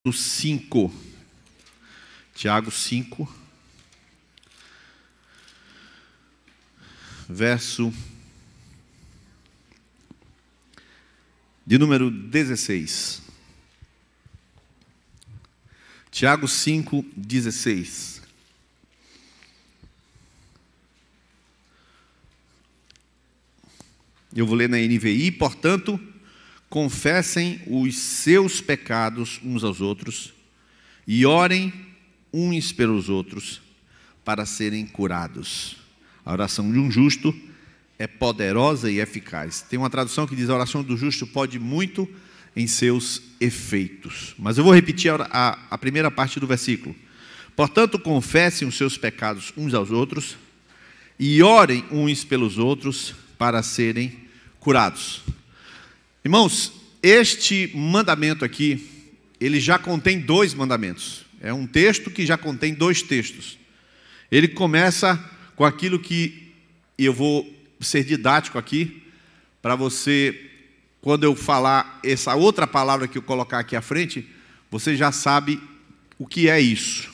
5. Tiago 5, verso de número 16. Tiago 5, 16. Eu vou ler na NVI. Portanto, confessem os seus pecados uns aos outros e orem uns pelos outros para serem curados. A oração de um justo é poderosa e eficaz. Tem uma tradução que diz: a oração do justo pode muito em seus efeitos. Mas eu vou repetir a primeira parte do versículo. Portanto, confessem os seus pecados uns aos outros e orem uns pelos outros para serem curados. Irmãos, este mandamento aqui, ele já contém 2 mandamentos. É um texto que já contém 2 textos. Ele começa com aquilo que eu vou ser didático aqui, para você, quando eu falar essa outra palavra que eu colocar aqui à frente, você já sabe o que é isso.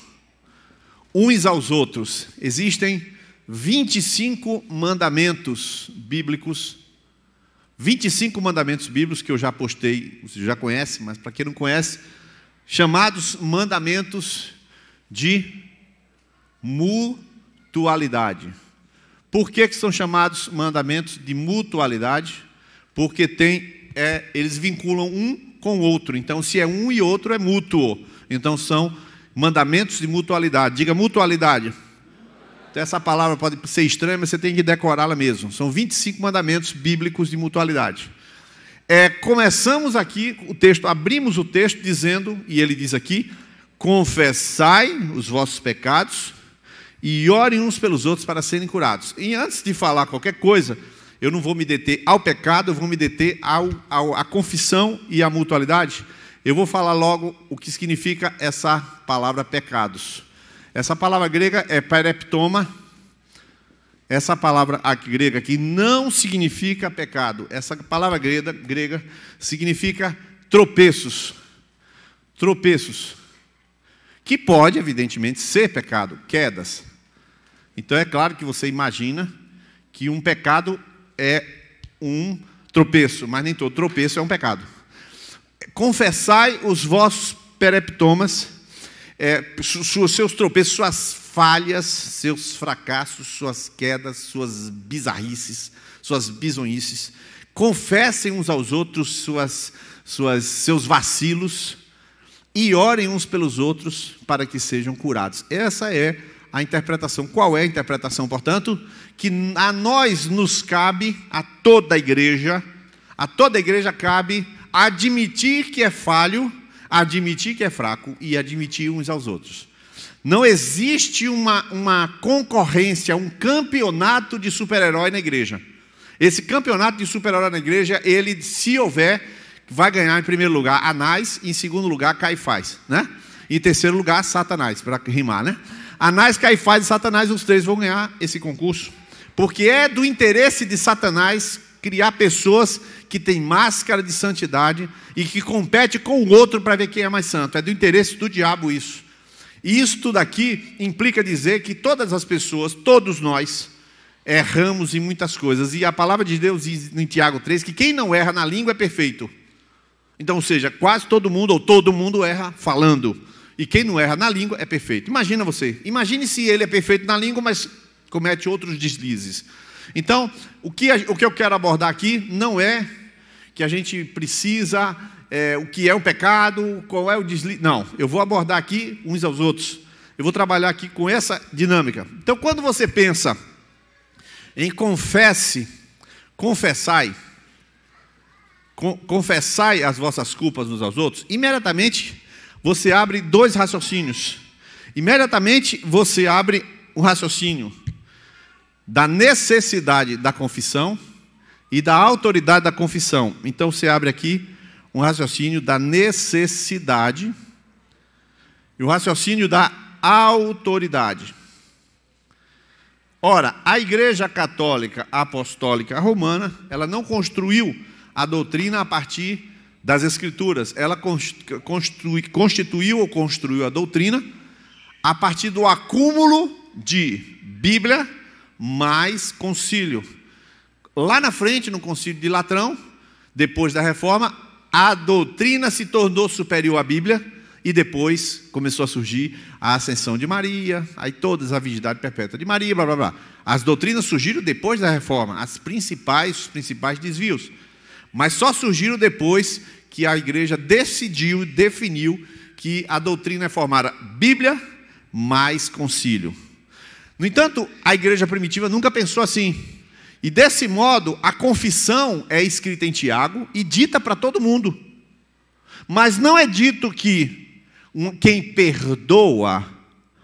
Uns aos outros. Existem 25 mandamentos bíblicos. 25 mandamentos bíblicos que eu já postei, você já conhece, mas para quem não conhece, chamados mandamentos de mutualidade. Por que são chamados mandamentos de mutualidade? Porque eles vinculam um com o outro. Então, se é um e outro, é mútuo. Então, são mandamentos de mutualidade. Diga mutualidade. Então, essa palavra pode ser estranha, mas você tem que decorá-la mesmo. São 25 mandamentos bíblicos de mutualidade. Começamos aqui o texto, abrimos o texto dizendo, e ele diz aqui: confessai os vossos pecados e orem uns pelos outros para serem curados. E antes de falar qualquer coisa, eu não vou me deter ao pecado, eu vou me deter à confissão e à mutualidade. Eu vou falar logo o que significa essa palavra pecados. Essa palavra grega é pareptoma. Essa palavra grega aqui não significa pecado. Essa palavra grega significa tropeços. Tropeços. Que pode, evidentemente, ser pecado, quedas. Então é claro que você imagina que um pecado é um tropeço, mas nem todo tropeço é um pecado. Confessai os vossos pereptomas, seus tropeços, suas falhas, seus fracassos, suas quedas, suas bizarrices, suas bizonhices. Confessem uns aos outros seus vacilos e orem uns pelos outros para que sejam curados. Essa é a interpretação. Qual é a interpretação, portanto? Que a nós nos cabe, a toda a igreja cabe admitir que é falho, admitir que é fraco e admitir uns aos outros. Não existe uma concorrência, um campeonato de super-herói na igreja. Esse campeonato de super-herói na igreja, ele, se houver, vai ganhar em primeiro lugar Anás, em segundo lugar Caifás, né? Em terceiro lugar Satanás, para rimar, né? Anás, Caifás e Satanás, os 3 vão ganhar esse concurso, porque é do interesse de Satanás criar pessoas que têm máscara de santidade e que competem com o outro para ver quem é mais santo. É do interesse do diabo isso. E isso tudo aqui implica dizer que todas as pessoas, todos nós, erramos em muitas coisas. E a palavra de Deus diz em Tiago 3 que quem não erra na língua é perfeito. Então, ou seja, quase todo mundo ou todo mundo erra falando. E quem não erra na língua é perfeito. Imagina você. Imagine se ele é perfeito na língua, mas comete outros deslizes. Então, o que eu quero abordar aqui não é que a gente precisa, o que é um pecado, qual é o deslize. Não, eu vou abordar aqui uns aos outros. Eu vou trabalhar aqui com essa dinâmica. Então, quando você pensa em confessai as vossas culpas uns aos outros, imediatamente você abre 2 raciocínios. Imediatamente você abre um raciocínio da necessidade da confissão e da autoridade da confissão. Então você abre aqui um raciocínio da necessidade e o raciocínio da autoridade. Ora, a Igreja Católica Apostólica Romana, ela não construiu a doutrina a partir das Escrituras, ela constituiu ou construiu a doutrina a partir do acúmulo de Bíblia mais concílio. Lá na frente, no concílio de Latrão, depois da reforma, a doutrina se tornou superior à Bíblia e depois começou a surgir a ascensão de Maria, aí todas a virgindade perpétua de Maria, blá blá blá. As doutrinas surgiram depois da reforma, os principais desvios, mas só surgiram depois que a igreja definiu que a doutrina é formada Bíblia mais concílio. No entanto, a igreja primitiva nunca pensou assim. E desse modo, a confissão é escrita em Tiago e dita para todo mundo. Mas não é dito que quem perdoa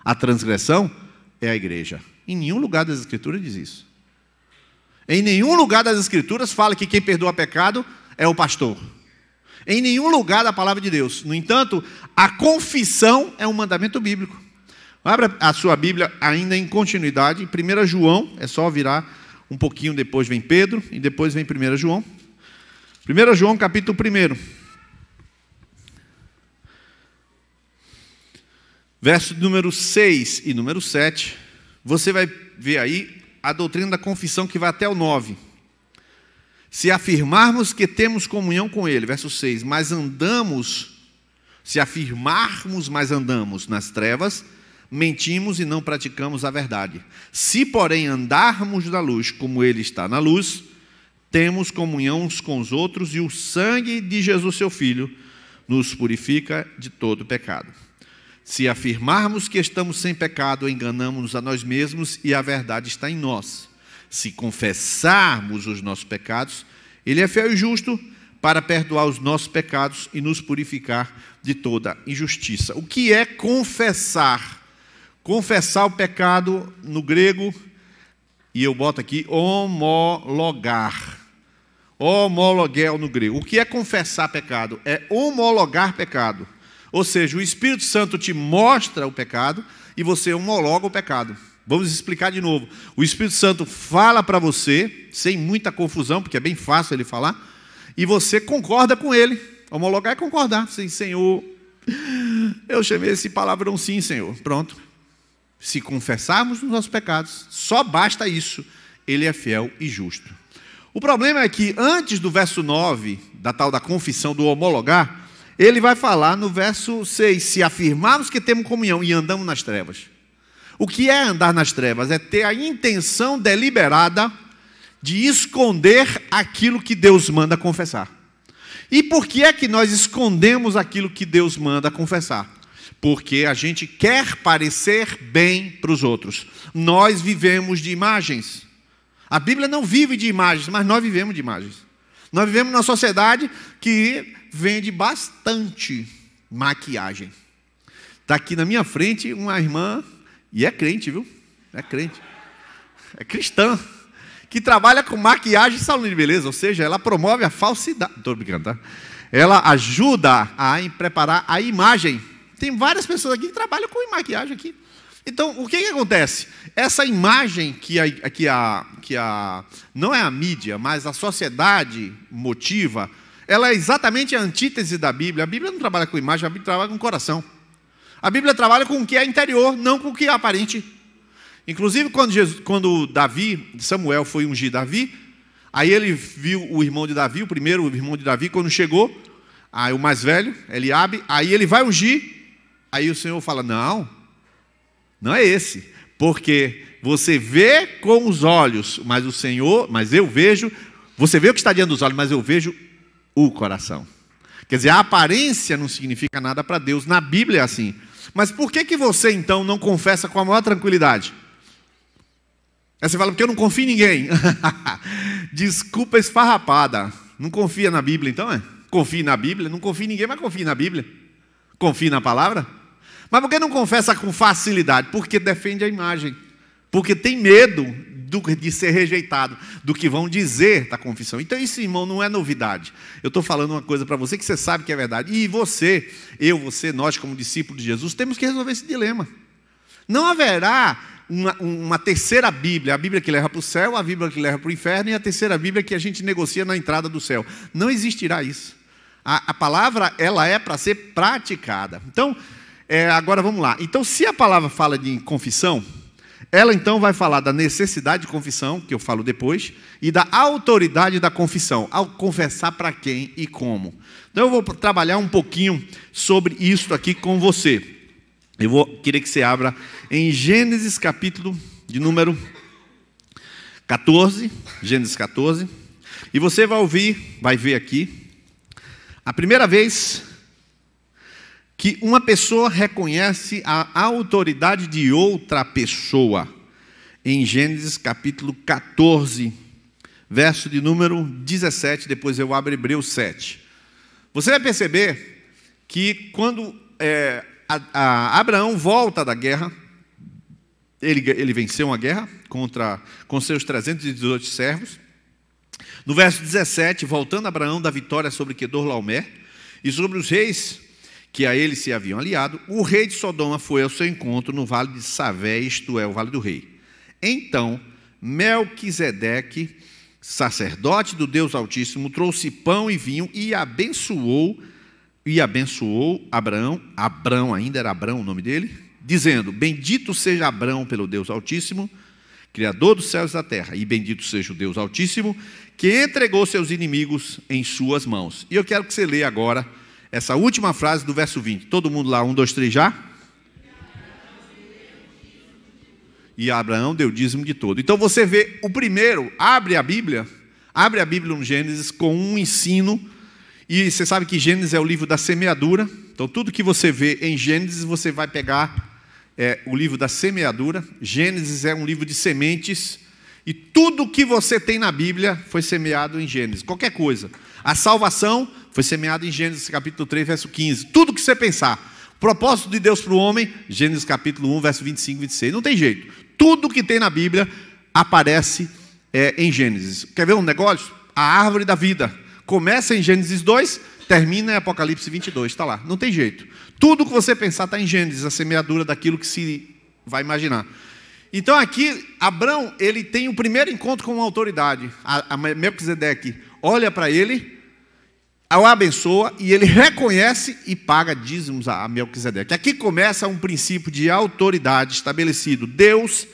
a transgressão é a igreja. Em nenhum lugar das Escrituras diz isso. Em nenhum lugar das Escrituras fala que quem perdoa pecado é o pastor. Em nenhum lugar da palavra de Deus. No entanto, a confissão é um mandamento bíblico. Abra a sua Bíblia ainda em continuidade, em 1 João, é só virar um pouquinho, depois vem Pedro, e depois vem 1 João. 1 João, capítulo 1. Verso número 6 e número 7, você vai ver aí a doutrina da confissão que vai até o 9. Se afirmarmos que temos comunhão com Ele, verso 6, se afirmarmos, mas andamos nas trevas, mentimos e não praticamos a verdade. Se, porém, andarmos na luz, como Ele está na luz, temos comunhão uns com os outros, e o sangue de Jesus, seu Filho, nos purifica de todo pecado. Se afirmarmos que estamos sem pecado, enganamos-nos a nós mesmos e a verdade está em nós. Se confessarmos os nossos pecados, Ele é fiel e justo para perdoar os nossos pecados e nos purificar de toda injustiça. O que é confessar? Confessar o pecado no grego, e eu boto aqui, homologar. Homologel no grego. O que é confessar pecado? É homologar pecado. Ou seja, o Espírito Santo te mostra o pecado e você homologa o pecado. Vamos explicar de novo. O Espírito Santo fala para você, sem muita confusão, porque é bem fácil ele falar, e você concorda com ele. Homologar é concordar. Sim, Senhor, eu chamei esse palavrão sim, Senhor. Pronto. Se confessarmos os nossos pecados, só basta isso. Ele é fiel e justo. O problema é que antes do verso 9, da tal da confissão do homologar, ele vai falar no verso 6, se afirmarmos que temos comunhão e andamos nas trevas. O que é andar nas trevas? É ter a intenção deliberada de esconder aquilo que Deus manda confessar. E por que é que nós escondemos aquilo que Deus manda confessar? Porque a gente quer parecer bem para os outros. Nós vivemos de imagens. A Bíblia não vive de imagens, mas nós vivemos de imagens. Nós vivemos numa sociedade que vende bastante maquiagem. Está aqui na minha frente uma irmã, e é crente, viu? É crente. É cristã. Que trabalha com maquiagem e salão de beleza. Ou seja, ela promove a falsidade. Estou brincando, tá? Ela ajuda a preparar a imagem. Tem várias pessoas aqui que trabalham com maquiagem aqui. Então, o que acontece? Essa imagem não é a mídia, mas a sociedade motiva, ela é exatamente a antítese da Bíblia. A Bíblia não trabalha com imagem, a Bíblia trabalha com coração. A Bíblia trabalha com o que é interior, não com o que é aparente. Inclusive, quando Samuel foi ungir Davi, aí ele viu o irmão de Davi, o irmão de Davi, quando chegou, aí o mais velho, Eliabe, aí ele vai ungir. Aí o Senhor fala, não é esse, porque você vê com os olhos, mas eu vejo, você vê o que está diante dos olhos, mas eu vejo o coração. Quer dizer, a aparência não significa nada para Deus, na Bíblia é assim. Mas por que você então não confessa com a maior tranquilidade? Aí você fala, porque eu não confio em ninguém. Desculpa esfarrapada, não confia na Bíblia então, é? Confie na Bíblia, não confia em ninguém, mas confie na Bíblia. Confie na palavra. Mas por que não confessa com facilidade? Porque defende a imagem. Porque tem medo de ser rejeitado, do que vão dizer da confissão. Então isso, irmão, não é novidade. Eu estou falando uma coisa para você que você sabe que é verdade. E você, nós como discípulos de Jesus, temos que resolver esse dilema. Não haverá uma terceira Bíblia, a Bíblia que leva para o céu, a Bíblia que leva para o inferno e a terceira Bíblia que a gente negocia na entrada do céu. Não existirá isso. A palavra, ela é para ser praticada. Então, agora vamos lá. Então, se a palavra fala de confissão, ela então vai falar da necessidade de confissão, que eu falo depois, e da autoridade da confissão, ao confessar para quem e como. Então eu vou trabalhar um pouquinho sobre isso aqui com você. Eu vou querer que você abra em Gênesis capítulo de número 14, Gênesis 14, e você vai ver aqui, a primeira vez que uma pessoa reconhece a autoridade de outra pessoa, em Gênesis capítulo 14, verso de número 17, depois eu abro Hebreus 7. Você vai perceber que quando Abraão volta da guerra, ele venceu uma guerra com seus 318 servos. No verso 17, voltando Abraão da vitória sobre Quedorlaomer e sobre os reis que a ele se haviam aliado, o rei de Sodoma foi ao seu encontro no vale de Savé, isto é, o vale do rei. Então, Melquisedeque, sacerdote do Deus Altíssimo, trouxe pão e vinho e abençoou Abrão ainda era Abrão o nome dele, dizendo: bendito seja Abrão pelo Deus Altíssimo, Criador dos céus e da terra, e bendito seja o Deus Altíssimo, que entregou seus inimigos em suas mãos. E eu quero que você leia agora essa última frase do verso 20. Todo mundo lá, 1, 2, 3 já? E Abraão deu dízimo de todo. Então você vê o primeiro, abre a Bíblia no Gênesis com um ensino, e você sabe que Gênesis é o livro da semeadura. Então tudo que você vê em Gênesis, você vai pegar o livro da semeadura. Gênesis é um livro de sementes, e tudo que você tem na Bíblia foi semeado em Gênesis, qualquer coisa. A salvação foi semeada em Gênesis capítulo 3, verso 15. Tudo que você pensar. O propósito de Deus para o homem, Gênesis capítulo 1, verso 25 e 26. Não tem jeito. Tudo que tem na Bíblia aparece em Gênesis. Quer ver um negócio? A árvore da vida começa em Gênesis 2, termina em Apocalipse 22. Está lá. Não tem jeito. Tudo que você pensar está em Gênesis, a semeadura daquilo que se vai imaginar. Então aqui, Abrão, ele tem o primeiro encontro com uma autoridade. A Melquisedeque olha para ele, o abençoa, e ele reconhece e paga dízimos a Melquisedeque. Aqui começa um princípio de autoridade estabelecido. Deus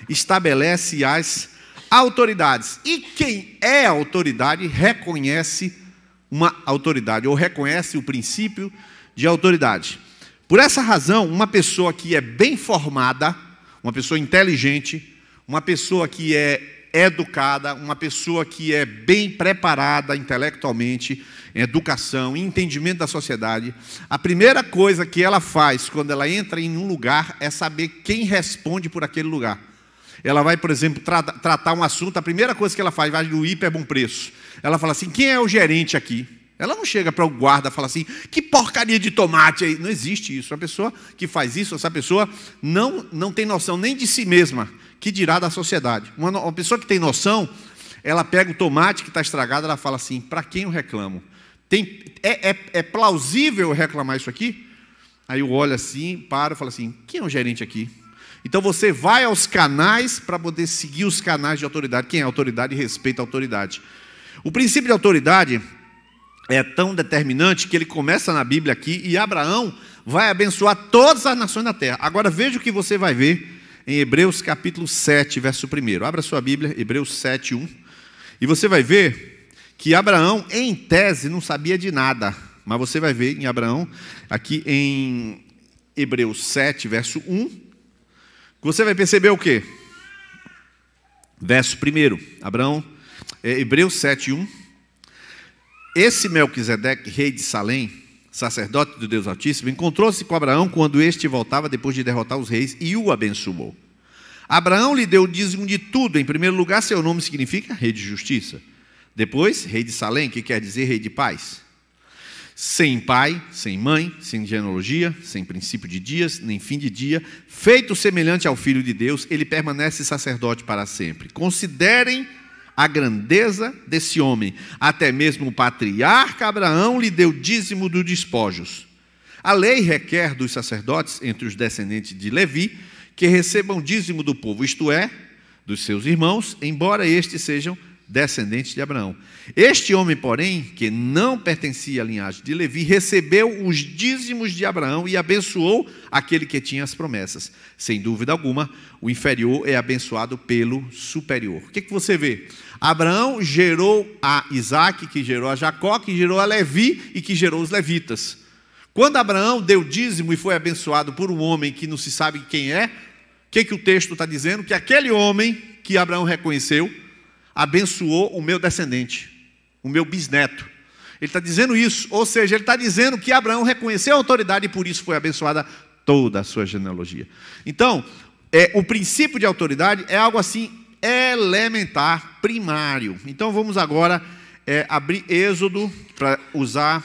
estabelece as autoridades. E quem é autoridade reconhece uma autoridade, ou reconhece o princípio de autoridade. Por essa razão, uma pessoa que é bem formada, uma pessoa inteligente, uma pessoa que é educada, uma pessoa que é bem preparada intelectualmente, em educação, em entendimento da sociedade, a primeira coisa que ela faz quando ela entra em um lugar é saber quem responde por aquele lugar. Ela vai, por exemplo, tratar um assunto, a primeira coisa que ela faz, vai no hiper bom preço. Ela fala assim: quem é o gerente aqui? Ela não chega para o guarda e fala assim: que porcaria de tomate aí. Não existe isso. A pessoa que faz isso, essa pessoa não tem noção nem de si mesma, que dirá da sociedade. Uma pessoa que tem noção, ela pega o tomate que está estragado, ela fala assim: para quem eu reclamo? É plausível eu reclamar isso aqui? Aí eu olho assim, paro e falo assim: quem é o gerente aqui? Então você vai aos canais para poder seguir os canais de autoridade. Quem é autoridade respeita a autoridade. O princípio de autoridade é tão determinante que ele começa na Bíblia aqui, e Abraão vai abençoar todas as nações da terra. Agora veja o que você vai ver em Hebreus capítulo 7, verso 1. Abra sua Bíblia, Hebreus 7, 1. E você vai ver que Abraão, em tese, não sabia de nada. Mas você vai ver em Abraão, aqui em Hebreus 7, verso 1, você vai perceber o quê? Verso 1, Hebreus 7, 1. Esse Melquisedeque, rei de Salém, sacerdote do Deus Altíssimo, encontrou-se com Abraão quando este voltava depois de derrotar os reis e o abençoou. Abraão lhe deu o dízimo de tudo. Em primeiro lugar, seu nome significa rei de justiça. Depois, rei de Salém, que quer dizer rei de paz. Sem pai, sem mãe, sem genealogia, sem princípio de dias, nem fim de dia, feito semelhante ao Filho de Deus, ele permanece sacerdote para sempre. Considerem a grandeza desse homem. Até mesmo o patriarca Abraão lhe deu dízimo dos despojos. A lei requer dos sacerdotes, entre os descendentes de Levi, que recebam dízimo do povo, isto é, dos seus irmãos, embora estes sejam descendentes de Abraão. Este homem, porém, que não pertencia à linhagem de Levi, recebeu os dízimos de Abraão e abençoou aquele que tinha as promessas. Sem dúvida alguma, o inferior é abençoado pelo superior. O que você vê? Abraão gerou a Isaque, que gerou a Jacó, que gerou a Levi e que gerou os levitas. Quando Abraão deu dízimo e foi abençoado por um homem que não se sabe quem é, o que o texto está dizendo? Que aquele homem que Abraão reconheceu, abençoou o meu descendente, o meu bisneto. Ele está dizendo isso, ou seja, ele está dizendo que Abraão reconheceu a autoridade e por isso foi abençoada toda a sua genealogia. Então, o princípio de autoridade é algo assim elementar, primário. Então vamos agora abrir Êxodo para usar.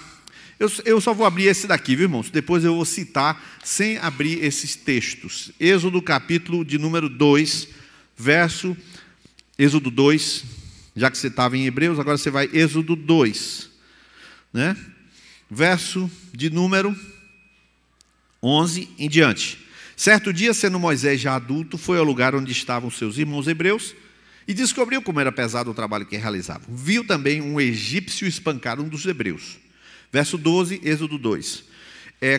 Eu só vou abrir esse daqui, viu, irmãos? Depois eu vou citar sem abrir esses textos. Êxodo capítulo de número 2, Êxodo 2, já que você estava em Hebreus, agora você vai Êxodo 2, né? Verso de número 11 em diante. Certo dia, sendo Moisés já adulto, foi ao lugar onde estavam seus irmãos hebreus e descobriu como era pesado o trabalho que realizavam. Viu também um egípcio espancar um dos hebreus. Verso 12, Êxodo 2.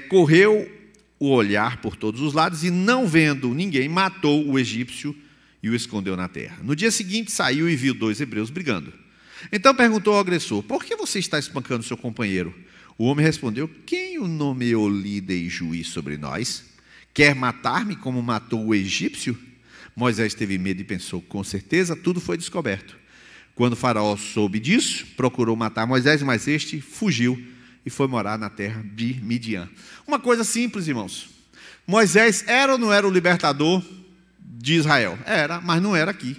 Correu o olhar por todos os lados e, não vendo ninguém, matou o egípcio e o escondeu na terra. No dia seguinte, saiu e viu 2 hebreus brigando. Então perguntou ao agressor: por que você está espancando seu companheiro? O homem respondeu: quem o nomeou líder e juiz sobre nós? Quer matar-me como matou o egípcio? Moisés teve medo e pensou: com certeza tudo foi descoberto. Quando Faraó soube disso, procurou matar Moisés, mas este fugiu e foi morar na terra de Midian. Uma coisa simples, irmãos. Moisés era ou não era o libertador de Israel? Era, mas não era aqui.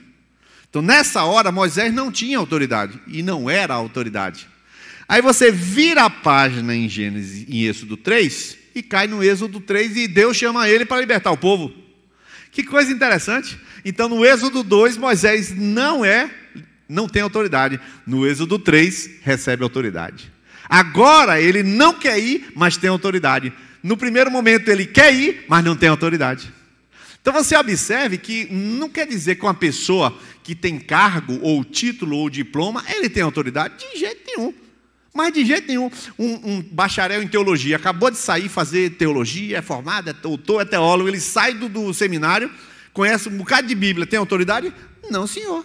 Então, nessa hora, Moisés não tinha autoridade e não era a autoridade. Aí você vira a página em Gênesis, em Êxodo 3, e cai no Êxodo 3 e Deus chama ele para libertar o povo. Que coisa interessante. Então, no Êxodo 2, Moisés não tem autoridade. No Êxodo 3, recebe autoridade. Agora, ele não quer ir, mas tem autoridade. No primeiro momento, ele quer ir, mas não tem autoridade. Então, você observe que não quer dizer que uma pessoa que tem cargo, ou título, ou diploma, ele tem autoridade. De jeito nenhum. Mas de jeito nenhum. Um bacharel em teologia acabou de sair, fazer teologia, é formado, é doutor, é teólogo, ele sai do seminário, conhece um bocado de Bíblia, tem autoridade? Não, senhor.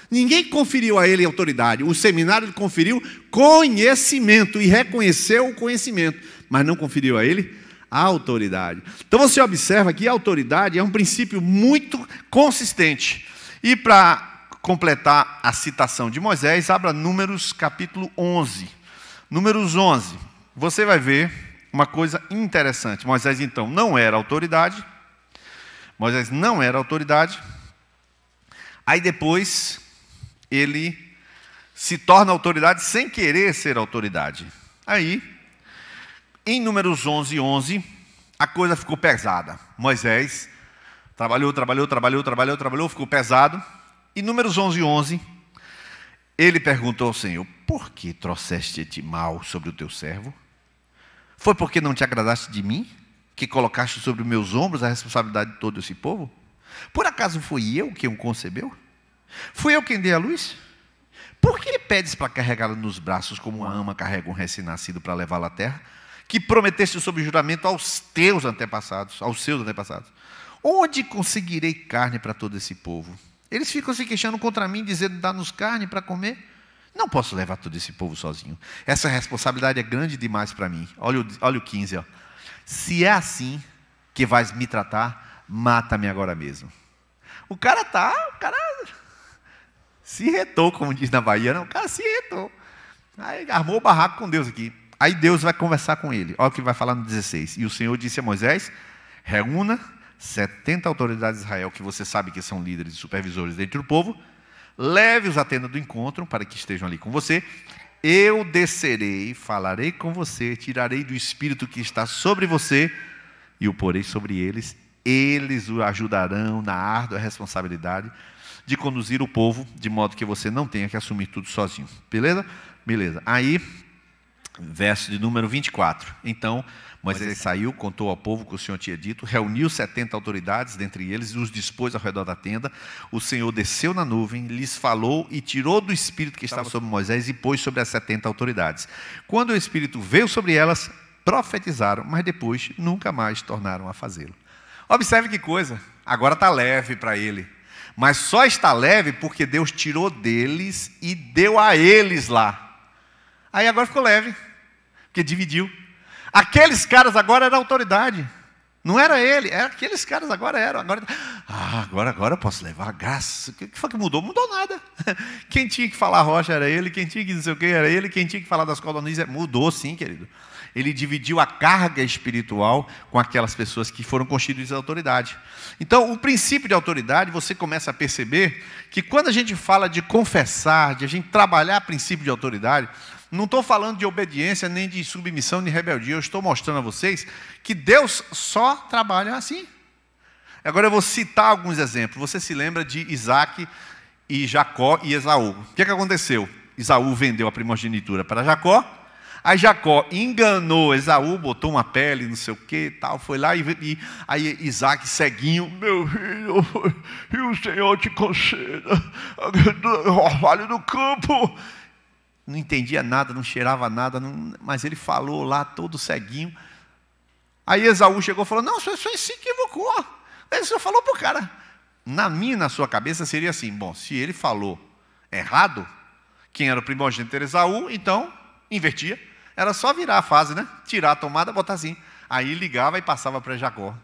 Ninguém conferiu a ele autoridade. O seminário conferiu conhecimento e reconheceu o conhecimento, mas não conferiu a ele a autoridade. Então você observa que a autoridade é um princípio muito consistente. E para completar a citação de Moisés, abra Números capítulo 11. Números 11. Você vai ver uma coisa interessante. Moisés, então, não era autoridade. Moisés não era autoridade. Aí depois, ele se torna autoridade sem querer ser autoridade. Aí, em Números 11, 11, a coisa ficou pesada. Moisés trabalhou, ficou pesado. Em Números 11, 11, ele perguntou ao Senhor: por que trouxeste este mal sobre o teu servo? Foi porque não te agradaste de mim, que colocaste sobre os meus ombros a responsabilidade de todo esse povo? Por acaso fui eu quem o concebeu? Fui eu quem dei a luz? Por que pedes para carregá-lo nos braços como uma ama carrega um recém-nascido para levá-lo à terra? Que prometeste sob juramento aos seus antepassados. Onde conseguirei carne para todo esse povo? Eles ficam se queixando contra mim, dizendo: dá-nos carne para comer. Não posso levar todo esse povo sozinho. Essa responsabilidade é grande demais para mim. Olha o 15. Ó. Se é assim que vais me tratar, mata-me agora mesmo. O cara se retou, como diz na Bahia. Não, o cara se retou. Aí armou o barraco com Deus aqui. Aí Deus vai conversar com ele. Olha o que vai falar no 16. E o Senhor disse a Moisés: reúna 70 autoridades de Israel, que você sabe que são líderes e supervisores dentro do povo, leve-os à tenda do encontro, para que estejam ali com você. Eu descerei, falarei com você, tirarei do espírito que está sobre você e o porei sobre eles. Eles o ajudarão na árdua responsabilidade de conduzir o povo, de modo que você não tenha que assumir tudo sozinho. Beleza? Beleza. Aí, verso de número 24. Então Moisés saiu, contou ao povo o que o Senhor tinha dito, reuniu 70 autoridades, dentre eles, e os dispôs ao redor da tenda. O Senhor desceu na nuvem, lhes falou e tirou do Espírito que estava sobre Moisés e pôs sobre as 70 autoridades. Quando o Espírito veio sobre elas, profetizaram, mas depois nunca mais tornaram a fazê-lo. Observe que coisa, agora está leve para ele, mas só está leve porque Deus tirou deles e deu a eles lá. Aí agora ficou leve, porque dividiu. Aqueles caras agora eram autoridade. Não era ele, era aqueles caras agora eram. Agora eu posso levar a graça. O que foi que mudou? Mudou nada. Quem tinha que falar rocha era ele, quem tinha que não sei o que era ele, quem tinha que falar das codornizes mudou sim, querido. Ele dividiu a carga espiritual com aquelas pessoas que foram constituídas de autoridade. Então, o princípio de autoridade, você começa a perceber que quando a gente fala de confessar, de a gente trabalhar princípio de autoridade, não estou falando de obediência, nem de submissão, nem rebeldia. Eu estou mostrando a vocês que Deus só trabalha assim. Agora eu vou citar alguns exemplos. Você se lembra de Isaac e Jacó e Esaú. O que aconteceu? Esaú vendeu a primogenitura para Jacó. Aí Jacó enganou Esaú, botou uma pele, não sei o que, tal, foi lá e aí Isaac ceguinho, meu filho, e o Senhor te conceda o orvalho do campo. Não entendia nada, não cheirava nada, mas ele falou lá todo ceguinho. Aí Esaú chegou e falou, não, o senhor se equivocou. Aí o senhor falou para o cara. Na sua cabeça seria assim, bom, se ele falou errado, quem era o primogênito era Esaú, então invertia. Era só virar a fase, né? Tirar a tomada, botar assim. Aí ligava e passava para Jacó.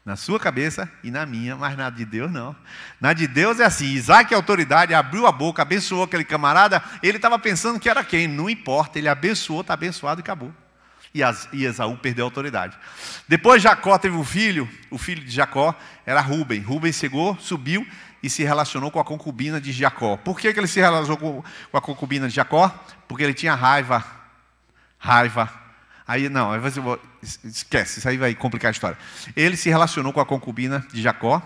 Na sua cabeça e na minha, mas na de Deus não. Na de Deus é assim, Isaac, a autoridade, abriu a boca, abençoou aquele camarada, ele estava pensando que era quem, não importa, ele abençoou, está abençoado e acabou. E Esaú perdeu a autoridade. Depois Jacó teve um filho, o filho de Jacó era Rúben. Rúben chegou, subiu e se relacionou com a concubina de Jacó. Por que ele se relacionou com a concubina de Jacó? Porque ele tinha raiva. Aí não, esquece, isso aí vai complicar a história. Ele se relacionou com a concubina de Jacó,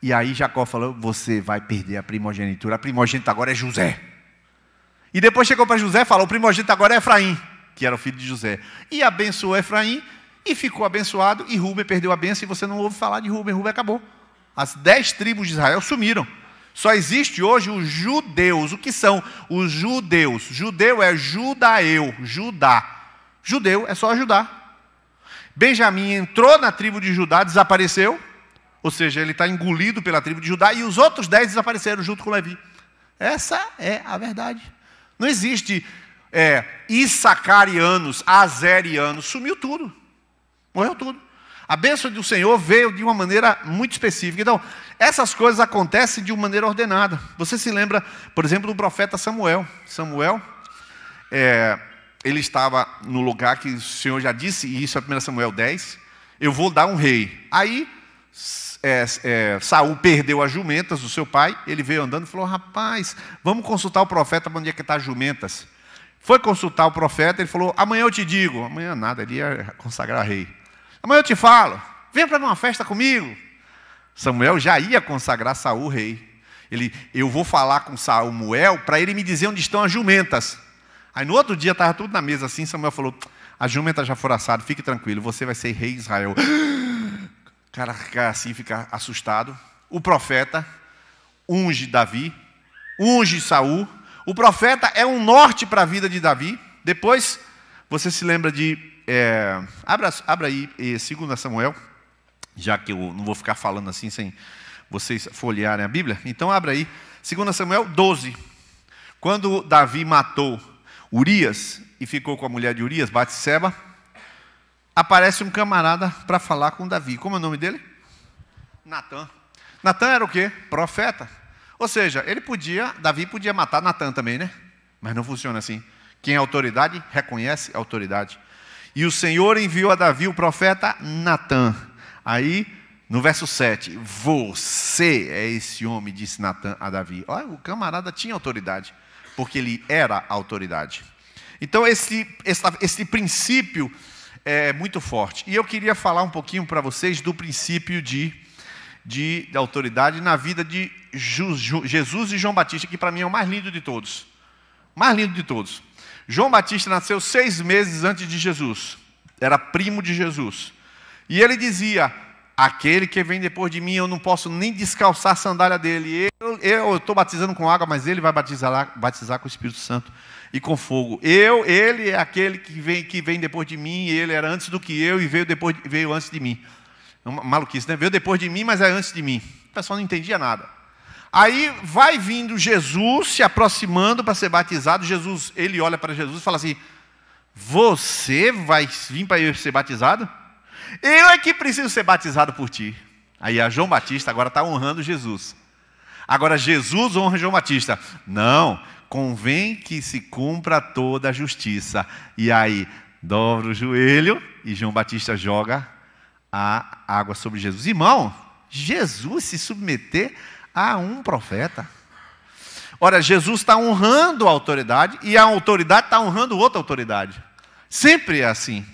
e aí Jacó falou, você vai perder a primogenitura, a primogênita agora é José. E depois chegou para José e falou, o primogênito agora é Efraim, que era o filho de José. E abençoou Efraim, e ficou abençoado, e Rúben perdeu a bênção, e você não ouve falar de Rúben, Rúben acabou. As 10 tribos de Israel sumiram. Só existe hoje os judeus. O que são os judeus? Judeu é judaeu, Judá. Judeu é só Judá. Benjamim entrou na tribo de Judá, desapareceu. Ou seja, ele está engolido pela tribo de Judá. E os outros 10 desapareceram junto com Levi. Essa é a verdade. Não existe issacarianos, azerianos. Sumiu tudo. Morreu tudo. A bênção do Senhor veio de uma maneira muito específica. Então, essas coisas acontecem de uma maneira ordenada. Você se lembra, por exemplo, do profeta Samuel. Samuel, ele estava no lugar que o Senhor já disse, e isso é 1 Samuel 10, eu vou dar um rei. Aí, Saul perdeu as jumentas do seu pai, ele veio andando e falou, rapaz, vamos consultar o profeta para onde é que está as jumentas. Foi consultar o profeta, ele falou, amanhã eu te digo. Amanhã nada, ele ia consagrar rei. Amanhã eu te falo, vem para uma festa comigo. Samuel já ia consagrar Saul rei. Eu vou falar com Samuel para ele me dizer onde estão as jumentas. Aí no outro dia estava tudo na mesa assim, Samuel falou, as jumentas já foram assadas, fique tranquilo, você vai ser rei de Israel. O cara fica assim, fica assustado. O profeta unge Davi, unge Saul. O profeta é um norte para a vida de Davi. Depois, você se lembra de... abra aí 2 Samuel, já que eu não vou ficar falando assim sem vocês folhearem a Bíblia. Então abra aí, 2 Samuel 12. Quando Davi matou Urias e ficou com a mulher de Urias, Batseba, aparece um camarada para falar com Davi. Como é o nome dele? Natã. Natã era o quê? Profeta. Ou seja, Davi podia matar Natã também, né? Mas não funciona assim. Quem é autoridade, reconhece a autoridade. E o Senhor enviou a Davi o profeta Natã. Aí, no verso 7, você é esse homem, disse Natã a Davi. Olha, o camarada tinha autoridade, porque ele era a autoridade. Então, esse princípio é muito forte. E eu queria falar um pouquinho para vocês do princípio de autoridade na vida de Jesus e João Batista, que para mim é o mais lindo de todos. Mais lindo de todos. João Batista nasceu 6 meses antes de Jesus. Era primo de Jesus. E ele dizia: aquele que vem depois de mim, eu não posso nem descalçar a sandália dele. Eu estou batizando com água, mas ele vai batizar com o Espírito Santo e com fogo. Ele é aquele que vem depois de mim, ele era antes do que eu e veio antes de mim. Maluquice, né? Veio depois de mim, mas é antes de mim. O pessoal não entendia nada. Aí vai vindo Jesus, se aproximando para ser batizado. Jesus, ele olha para Jesus e fala assim: você vai vir para eu ser batizado? Eu é que preciso ser batizado por ti. Aí a João Batista agora está honrando Jesus. Agora Jesus honra João Batista. Não, convém que se cumpra toda a justiça. E aí dobra o joelho e João Batista joga a água sobre Jesus. Irmão, Jesus se submeter a um profeta. Ora, Jesus está honrando a autoridade e a autoridade está honrando outra autoridade. Sempre é assim.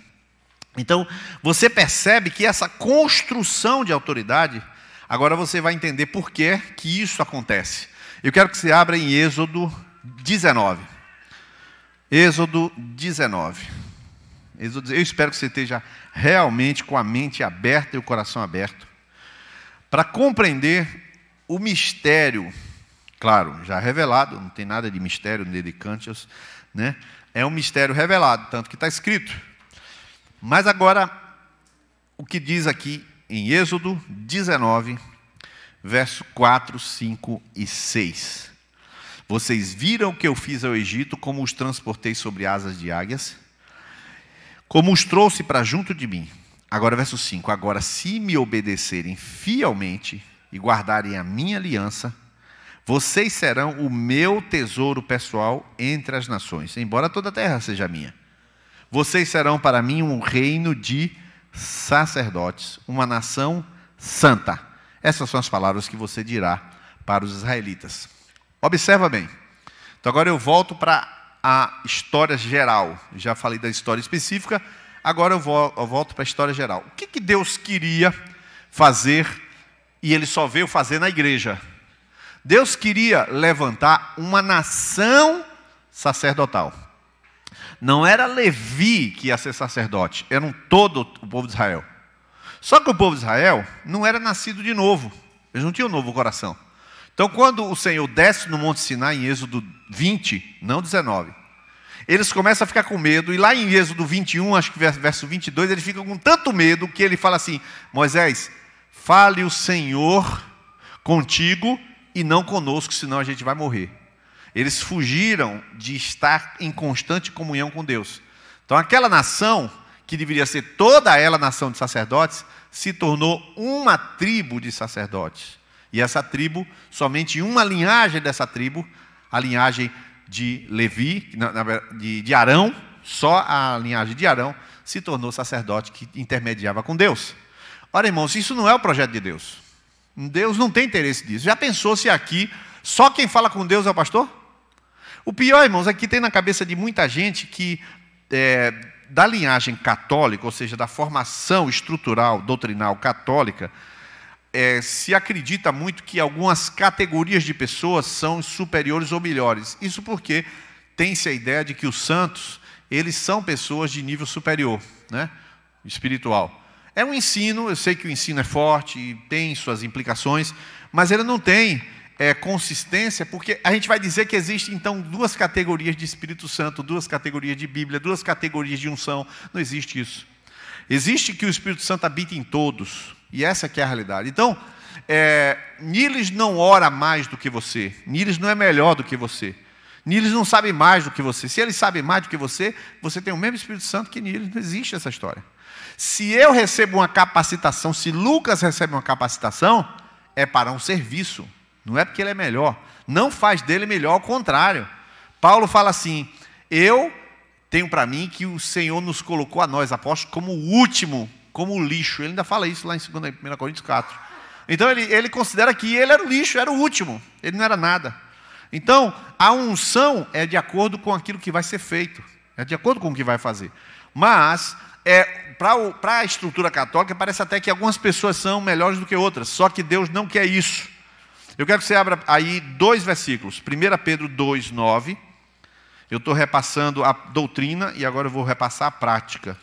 Então, você percebe que essa construção de autoridade, agora você vai entender por que isso acontece. Eu quero que você abra em Êxodo 19. Êxodo 19. Eu espero que você esteja realmente com a mente aberta e o coração aberto para compreender o mistério, claro, já revelado, não tem nada de mistério nem de Cantios, né? É um mistério revelado, tanto que está escrito. Mas agora, o que diz aqui em Êxodo 19, verso 4, 5 e 6. Vocês viram o que eu fiz ao Egito, como os transportei sobre asas de águias, como os trouxe para junto de mim. Agora, verso 5. Agora, se me obedecerem fielmente e guardarem a minha aliança, vocês serão o meu tesouro pessoal entre as nações, embora toda a terra seja minha. Vocês serão para mim um reino de sacerdotes, uma nação santa. Essas são as palavras que você dirá para os israelitas. Observa bem. Então agora eu volto para a história geral. Já falei da história específica, agora eu volto para a história geral. O que Deus queria fazer e Ele só veio fazer na igreja? Deus queria levantar uma nação sacerdotal. Não era Levi que ia ser sacerdote, era todo o povo de Israel. Só que o povo de Israel não era nascido de novo, eles não tinham um novo coração. Então quando o Senhor desce no Monte Sinai, em Êxodo 20, não 19, eles começam a ficar com medo, e lá em Êxodo 21, acho que verso 22, eles ficam com tanto medo que ele fala assim: Moisés, fale o Senhor contigo e não conosco, senão a gente vai morrer. Eles fugiram de estar em constante comunhão com Deus. Então aquela nação, que deveria ser toda ela nação de sacerdotes, se tornou uma tribo de sacerdotes. E essa tribo, somente uma linhagem dessa tribo, a linhagem de Levi, de Arão, só a linhagem de Arão, se tornou sacerdote que intermediava com Deus. Ora, irmãos, isso não é o projeto de Deus. Deus não tem interesse nisso. Já pensou se aqui só quem fala com Deus é o pastor? O pior, irmãos, é que tem na cabeça de muita gente que da linhagem católica, ou seja, da formação estrutural, doutrinal católica, se acredita muito que algumas categorias de pessoas são superiores ou melhores. Isso porque tem-se a ideia de que os santos, eles são pessoas de nível superior, né? Espiritual. É um ensino, eu sei que o ensino é forte e tem suas implicações, mas ele não tem consistência, porque a gente vai dizer que existem então duas categorias de Espírito Santo, duas categorias de Bíblia, duas categorias de unção. Não existe isso. Existe que o Espírito Santo habita em todos, e essa que é a realidade. Então, Niles não ora mais do que você, Niles não é melhor do que você, Niles não sabe mais do que você. Se ele sabe mais do que você tem o mesmo Espírito Santo que Niles. Não existe essa história. Se eu recebo uma capacitação, se Lucas recebe uma capacitação, é para um serviço. Não é porque ele é melhor. Não faz dele melhor, ao contrário. Paulo fala assim: eu tenho para mim que o Senhor nos colocou a nós, apóstolos, como o último, como o lixo. Ele ainda fala isso lá em 1 Coríntios 4. Então ele considera que ele era o lixo, era o último. Ele não era nada. Então, a unção é de acordo com aquilo que vai ser feito. É de acordo com o que vai fazer. Mas, para a estrutura católica, parece até que algumas pessoas são melhores do que outras. Só que Deus não quer isso. Eu quero que você abra aí 2 versículos. 1 Pedro 2, 9. Eu estou repassando a doutrina e agora eu vou repassar a prática.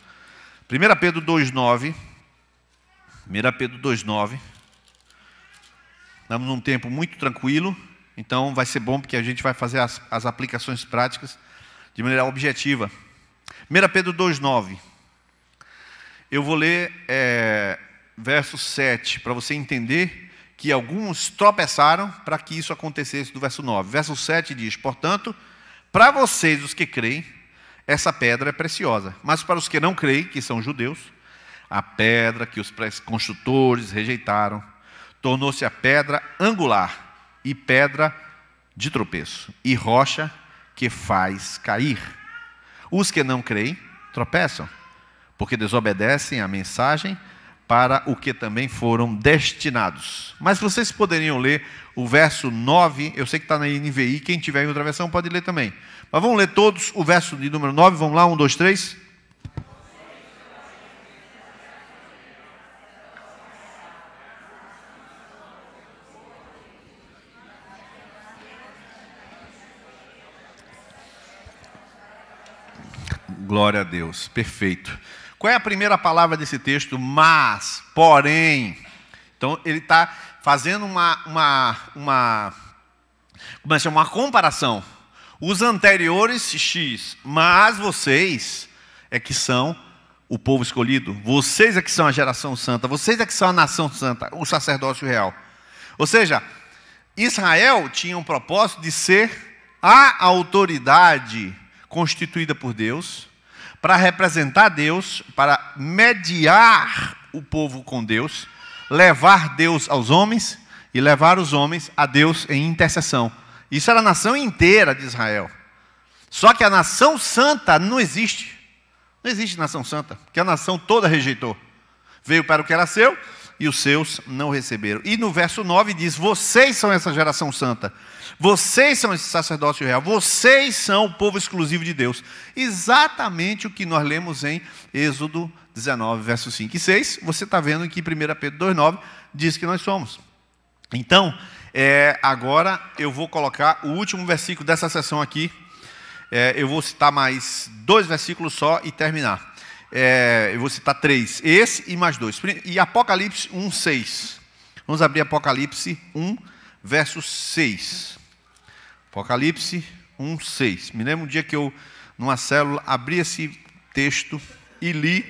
1 Pedro 2,9. 1 Pedro 2,9. Estamos num tempo muito tranquilo, então vai ser bom porque a gente vai fazer as aplicações práticas de maneira objetiva. 1 Pedro 2,9. Eu vou ler verso 7, para você entender que alguns tropeçaram para que isso acontecesse do verso 9. Verso 7 diz: portanto, para vocês, os que creem, essa pedra é preciosa. Mas para os que não creem, que são judeus, a pedra que os construtores rejeitaram tornou-se a pedra angular e pedra de tropeço e rocha que faz cair. Os que não creem tropeçam, porque desobedecem à mensagem para o que também foram destinados. Mas vocês poderiam ler o verso 9, eu sei que está na NVI, quem tiver em outra versão pode ler também. Mas vamos ler todos o verso de número 9, vamos lá, 1, 2, 3. Glória a Deus, perfeito. Qual é a primeira palavra desse texto? Mas, porém. Então, ele está fazendo uma comparação. Os anteriores, X, mas vocês é que são o povo escolhido. Vocês é que são a geração santa. Vocês é que são a nação santa, o sacerdócio real. Ou seja, Israel tinha um propósito de ser a autoridade constituída por Deus, para representar Deus, para mediar o povo com Deus, levar Deus aos homens e levar os homens a Deus em intercessão. Isso era a nação inteira de Israel. Só que a nação santa não existe. Não existe nação santa, porque a nação toda rejeitou. Veio para o que era seu e os seus não receberam. E no verso 9 diz: vocês são essa geração santa. Vocês são esse sacerdócio real. Vocês são o povo exclusivo de Deus. Exatamente o que nós lemos em Êxodo 19, versos 5 e 6. Você está vendo que 1 Pedro 2,9 diz que nós somos. Então, agora eu vou colocar o último versículo dessa sessão aqui. Eu vou citar mais 2 versículos só e terminar. Eu vou citar 3. Esse e mais 2. E Apocalipse 1:6. Vamos abrir Apocalipse 1, verso 6. Apocalipse 1:6. Me lembro um dia que eu, numa célula, abri esse texto e li.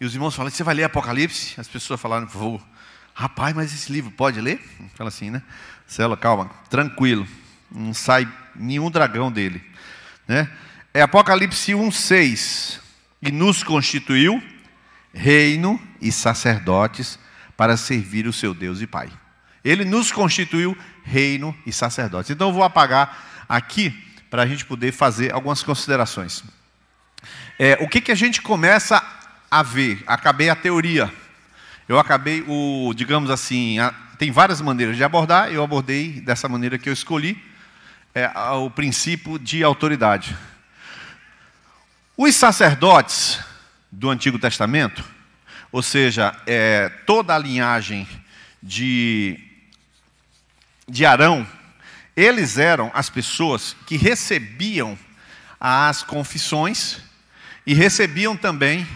E os irmãos falaram: você vai ler Apocalipse? As pessoas falaram: vou. Rapaz, mas esse livro pode ler? Fala assim, né? Célula, calma, tranquilo. Não sai nenhum dragão dele. Né? É Apocalipse 1:6. E nos constituiu reino e sacerdotes para servir o seu Deus e Pai. Ele nos constituiu reino e sacerdotes. Então eu vou apagar aqui para a gente poder fazer algumas considerações. O que a gente começa a ver? Acabei a teoria. Eu acabei digamos assim, tem várias maneiras de abordar, eu abordei dessa maneira que eu escolhi, o princípio de autoridade. Os sacerdotes do Antigo Testamento, ou seja, toda a linhagem de Arão, eles eram as pessoas que recebiam as confissões e recebiam também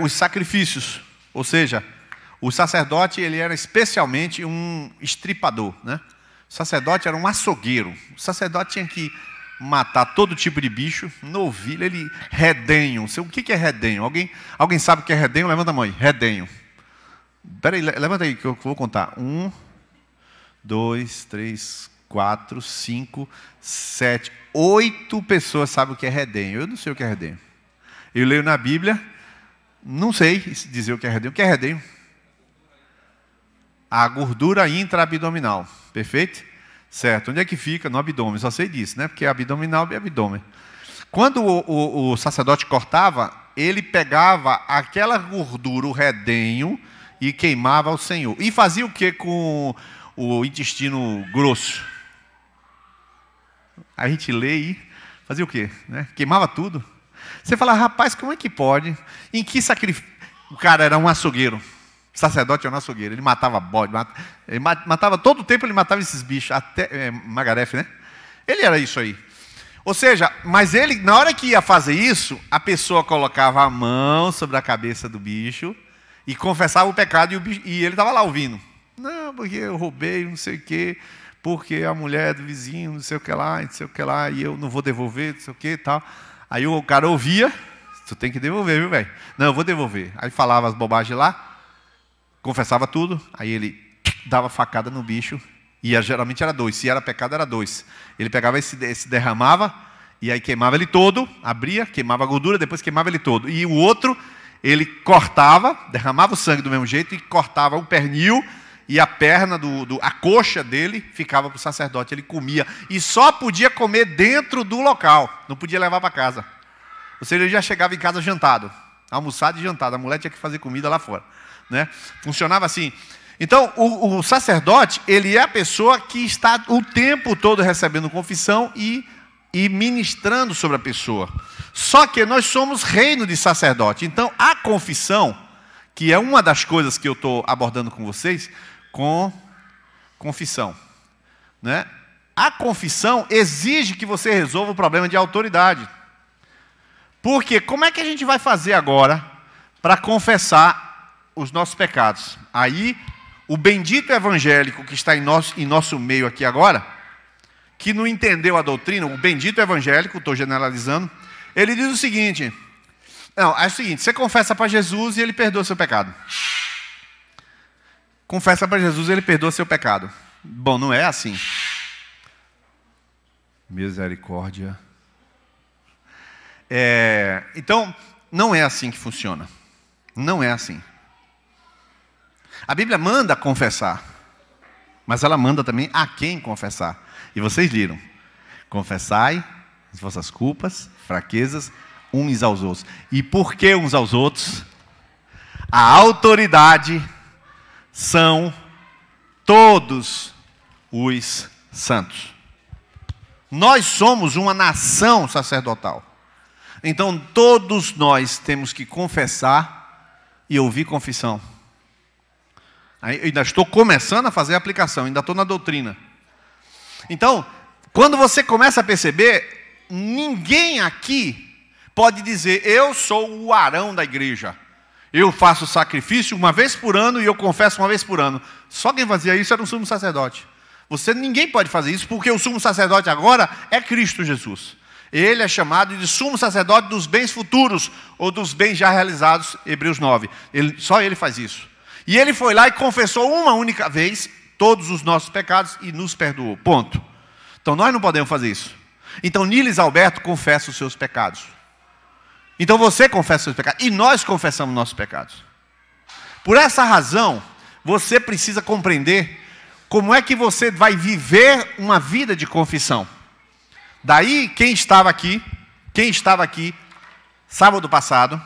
os sacrifícios. Ou seja, o sacerdote ele era especialmente um estripador, né? O sacerdote era um açougueiro. O sacerdote tinha que matar todo tipo de bicho. Novilha, redenho. O que é redenho? Alguém sabe o que é redenho? Levanta a mão aí. Redenho. Peraí, levanta aí que eu vou contar. 1, 2, 3, 4, 5, 7, 8 pessoas sabem o que é redenho. Eu não sei o que é redenho. Eu leio na Bíblia, não sei dizer o que é redenho. O que é redenho? A gordura intra-abdominal. Perfeito? Certo. Onde é que fica? No abdômen. Só sei disso, né? Porque é abdominal e abdômen. Quando o sacerdote cortava, ele pegava aquela gordura, o redenho, e queimava ao Senhor. E fazia o que com o intestino grosso? A gente lê e fazia o quê? Né? Queimava tudo. Você fala: rapaz, como é que pode? Em que sacrifício? O cara era um açougueiro. O sacerdote era um açougueiro. Ele matava bode, matava todo o tempo, ele matava esses bichos. Até Magarefe, né? Ele era isso aí. Ou seja, mas ele, na hora que ia fazer isso, a pessoa colocava a mão sobre a cabeça do bicho e confessava o pecado e ele estava lá ouvindo. Não, porque eu roubei, não sei o quê, porque a mulher do vizinho, não sei o que lá, não sei o que lá, e eu não vou devolver, não sei o que e tal. Aí o cara ouvia, tu tem que devolver, viu, velho? Não, eu vou devolver. Aí falava as bobagens lá, confessava tudo, aí ele dava facada no bicho, e geralmente era 2, se era pecado era 2. Ele pegava esse derramava, e aí queimava ele todo, abria, queimava a gordura, depois queimava ele todo. E o outro, ele cortava, derramava o sangue do mesmo jeito, e cortava o pernil, e a perna, a coxa dele, ficava para o sacerdote, ele comia. E só podia comer dentro do local, não podia levar para casa. Ou seja, ele já chegava em casa jantado, almoçado e jantado, a mulher tinha que fazer comida lá fora, né? Funcionava assim. Então, o sacerdote, ele é a pessoa que está o tempo todo recebendo confissão e ministrando sobre a pessoa. Só que nós somos reino de sacerdote. Então, a confissão, que é uma das coisas que eu estou abordando com vocês, com confissão, né? A confissão exige que você resolva o problema de autoridade. Porque como é que a gente vai fazer agora para confessar os nossos pecados? Aí, o bendito evangélico que está em nosso meio aqui agora, que não entendeu a doutrina, o bendito evangélico, estou generalizando, ele diz o seguinte: não, é o seguinte, você confessa para Jesus e ele perdoa seu pecado. Confessa para Jesus e ele perdoa seu pecado. Bom, não é assim. Misericórdia. Então, não é assim que funciona. Não é assim. A Bíblia manda confessar, mas ela manda também a quem confessar. E vocês viram: confessai as vossas culpas, fraquezas, uns aos outros. E por que uns aos outros? A autoridade são todos os santos. Nós somos uma nação sacerdotal. Então todos nós temos que confessar e ouvir confissão. Eu ainda estou começando a fazer a aplicação, ainda estou na doutrina. Então, quando você começa a perceber, ninguém aqui pode dizer: eu sou o Arão da igreja, eu faço sacrifício uma vez por ano e eu confesso uma vez por ano. Só quem fazia isso era o sumo sacerdote. Ninguém pode fazer isso, porque o sumo sacerdote agora é Cristo Jesus. Ele é chamado de sumo sacerdote dos bens futuros, ou dos bens já realizados, Hebreus 9. Só ele faz isso. E ele foi lá e confessou uma única vez todos os nossos pecados e nos perdoou. Ponto. Então nós não podemos fazer isso. Então Niles Alberto confessa os seus pecados. Então você confessa os seus pecados. E nós confessamos nossos pecados. Por essa razão, você precisa compreender como é que você vai viver uma vida de confissão. Daí, quem estava aqui sábado passado,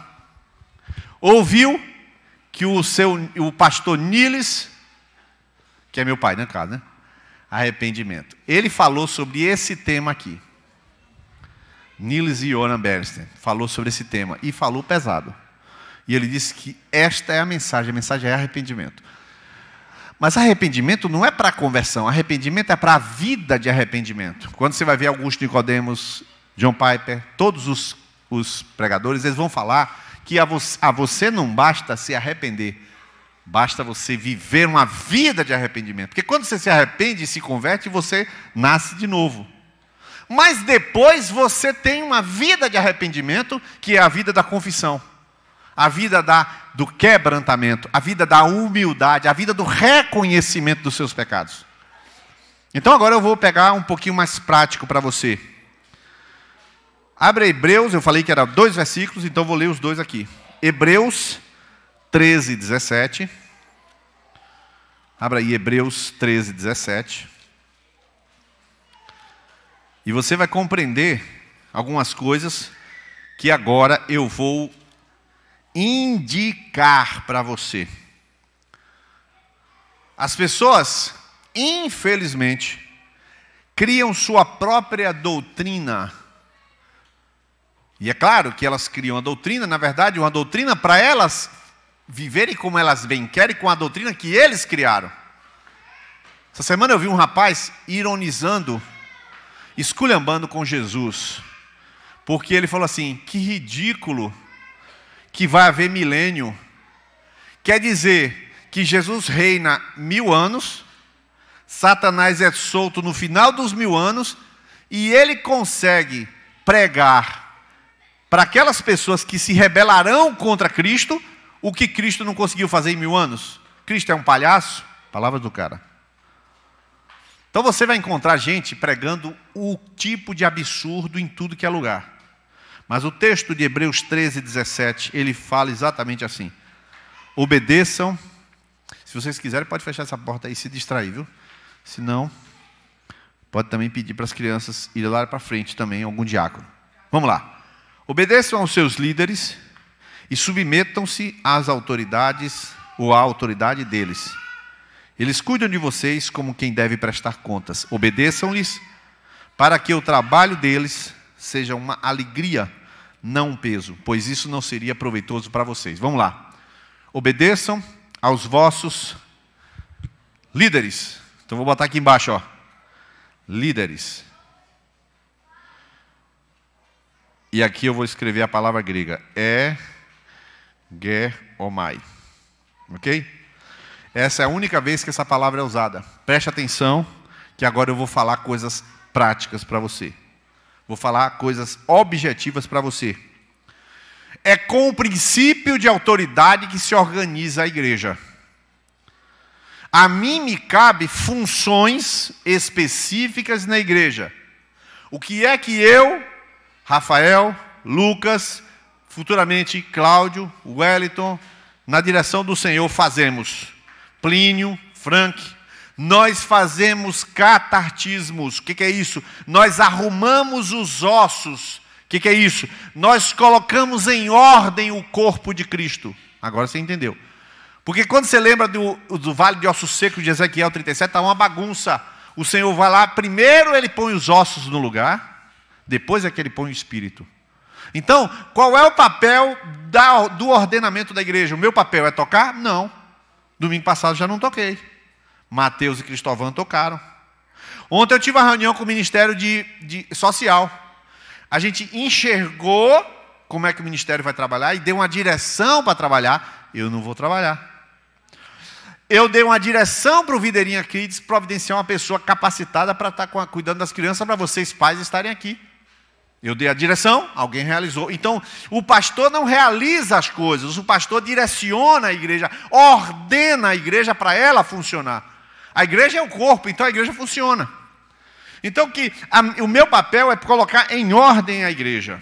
ouviu que o pastor Niles, que é meu pai, né, cara, né? Arrependimento. Ele falou sobre esse tema aqui. Niles e Johan Bernstein falou sobre esse tema e falou pesado. E ele disse que esta é a mensagem é arrependimento. Mas arrependimento não é para conversão, arrependimento é para a vida de arrependimento. Quando você vai ver Augusto Nicodemos, John Piper, todos os pregadores, eles vão falar que a você não basta se arrepender, basta você viver uma vida de arrependimento. Porque quando você se arrepende e se converte, você nasce de novo. Mas depois você tem uma vida de arrependimento, que é a vida da confissão. A vida do quebrantamento, a vida da humildade, a vida do reconhecimento dos seus pecados. Então agora eu vou pegar um pouquinho mais prático para você. Abre Hebreus, eu falei que era 2 versículos, então vou ler os 2 aqui. Hebreus 13, 17. Abra aí Hebreus 13, 17. E você vai compreender algumas coisas que agora eu vou indicar para você. As pessoas, infelizmente, criam sua própria doutrina. E é claro que elas criam a doutrina, na verdade, uma doutrina para elas viverem como elas bem querem, com a doutrina que eles criaram. Essa semana eu vi um rapaz ironizando esculhambando com Jesus. Porque ele falou assim, que ridículo que vai haver milênio. Quer dizer que Jesus reina 1000 anos, Satanás é solto no final dos 1000 anos, e ele consegue pregar para aquelas pessoas que se rebelarão contra Cristo, o que Cristo não conseguiu fazer em 1000 anos. Cristo é um palhaço? Palavras do cara. Então você vai encontrar gente pregando o tipo de absurdo em tudo que é lugar. Mas o texto de Hebreus 13, 17, ele fala exatamente assim. Obedeçam. Se vocês quiserem, pode fechar essa porta aí e se distrair, viu? Se não, pode também pedir para as crianças irem lá para frente também, algum diácono. Vamos lá. Obedeçam aos seus líderes e submetam-se às autoridades ou à autoridade deles. Eles cuidam de vocês como quem deve prestar contas. Obedeçam-lhes para que o trabalho deles seja uma alegria, não um peso, pois isso não seria proveitoso para vocês. Vamos lá. Obedeçam aos vossos líderes. Então vou botar aqui embaixo, ó. Líderes. E aqui eu vou escrever a palavra grega. Geromai. Ok? Essa é a única vez que essa palavra é usada. Preste atenção, que agora eu vou falar coisas práticas para você. Vou falar coisas objetivas para você. É com o princípio de autoridade que se organiza a igreja. A mim me cabe funções específicas na igreja. O que é que eu, Rafael, Lucas, futuramente Cláudio, Wellington, na direção do Senhor fazemos? Plínio, Frank, nós fazemos catartismos. O que é isso? Nós arrumamos os ossos. O que é isso? Nós colocamos em ordem o corpo de Cristo. Agora você entendeu. Porque quando você lembra do Vale de Ossos Secos de Ezequiel 37, está uma bagunça. O Senhor vai lá, primeiro ele põe os ossos no lugar, depois é que ele põe o espírito. Então, qual é o papel do ordenamento da igreja? O meu papel é tocar? Não. Domingo passado já não toquei. Mateus e Cristóvão tocaram. Ontem eu tive uma reunião com o Ministério de Social. A gente enxergou como é que o Ministério vai trabalhar e deu uma direção para trabalhar. Eu não vou trabalhar. Eu dei uma direção para o Videirinha Kids providenciar uma pessoa capacitada para estar cuidando das crianças, para vocês pais estarem aqui. Eu dei a direção, alguém realizou. Então, o pastor não realiza as coisas, o pastor direciona a igreja, ordena a igreja para ela funcionar. A igreja é o corpo, então a igreja funciona. Então, o meu papel é colocar em ordem a igreja.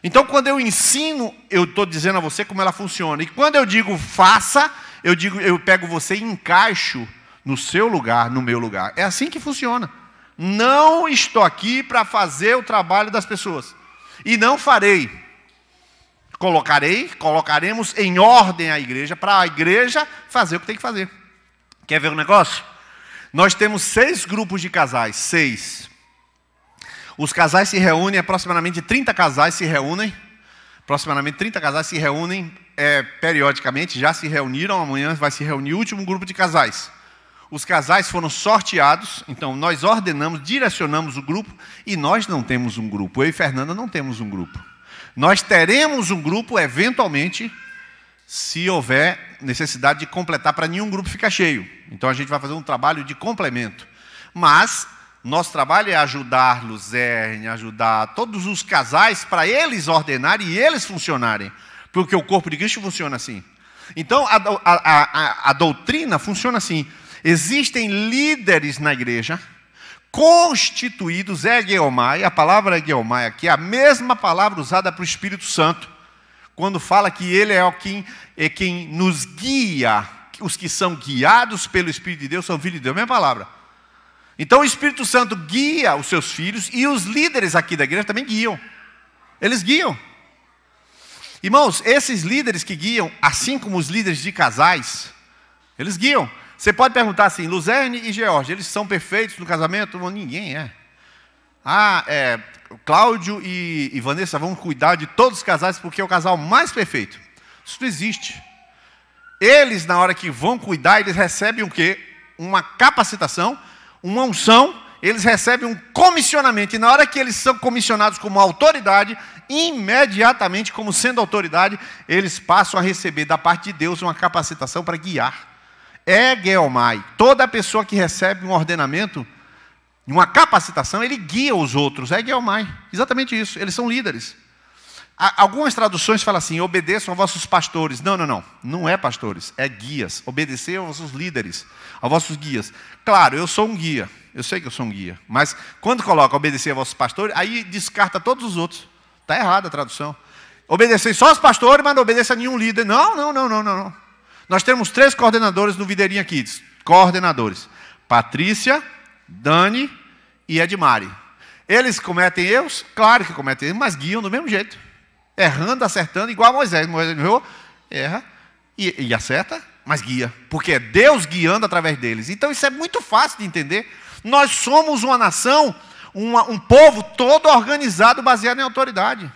Então, quando eu ensino, eu estou dizendo a você como ela funciona. E quando eu digo faça, eu pego você e encaixo no seu lugar, no meu lugar. É assim que funciona. Não estou aqui para fazer o trabalho das pessoas. E não farei. Colocaremos em ordem a igreja, para a igreja fazer o que tem que fazer. Quer ver um negócio? Nós temos 6 grupos de casais. 6. Os casais se reúnem, aproximadamente 30 casais se reúnem. Aproximadamente 30 casais se reúnem periodicamente. Já se reuniram, amanhã vai se reunir o último grupo de casais. Os casais foram sorteados, então nós ordenamos, direcionamos o grupo, e nós não temos um grupo. Eu e Fernanda não temos um grupo. Nós teremos um grupo, eventualmente, se houver necessidade de completar, para nenhum grupo ficar cheio. Então a gente vai fazer um trabalho de complemento. Mas nosso trabalho é ajudar Luzerne, ajudar todos os casais, para eles ordenarem e eles funcionarem. Porque o corpo de Cristo funciona assim. Então a doutrina funciona assim. Existem líderes na igreja, constituídos, egeomai, a palavra egeomai aqui é a mesma palavra usada para o Espírito Santo, quando fala que ele é quem nos guia, os que são guiados pelo Espírito de Deus são filhos de Deus, a mesma palavra. Então o Espírito Santo guia os seus filhos, e os líderes aqui da igreja também guiam, eles guiam. Irmãos, esses líderes que guiam, assim como os líderes de casais, eles guiam. Você pode perguntar assim, Luzerne e George, eles são perfeitos no casamento? Ninguém é. Cláudio e Vanessa vão cuidar de todos os casais porque é o casal mais perfeito. Isso não existe. Eles, na hora que vão cuidar, eles recebem o quê? Uma capacitação, uma unção eles recebem um comissionamento. E na hora que eles são comissionados como autoridade, imediatamente, como sendo autoridade, eles passam a receber da parte de Deus uma capacitação para guiar. Egeomai. Toda pessoa que recebe um ordenamento, uma capacitação, ele guia os outros. Egeomai. Exatamente isso. Eles são líderes. Algumas traduções falam assim: obedeçam aos vossos pastores. Não. Não é pastores, é guias. Obedecer aos vossos líderes, aos vossos guias. Claro, eu sou um guia. Eu sei que eu sou um guia. Mas quando coloca obedecer aos vossos pastores, aí descarta todos os outros. Está errada a tradução. Obedecer só aos pastores, mas não obedeça a nenhum líder. Não. Nós temos 3 coordenadores no Videirinha Kids. Coordenadores: Patrícia, Dani e Edmari. Eles cometem erros? Claro que cometem erros, mas guiam do mesmo jeito. Errando, acertando, igual a Moisés. Moisés errou, erra e acerta, mas guia. Porque é Deus guiando através deles. Então isso é muito fácil de entender. Nós somos uma nação, um povo todo organizado, baseado em autoridade.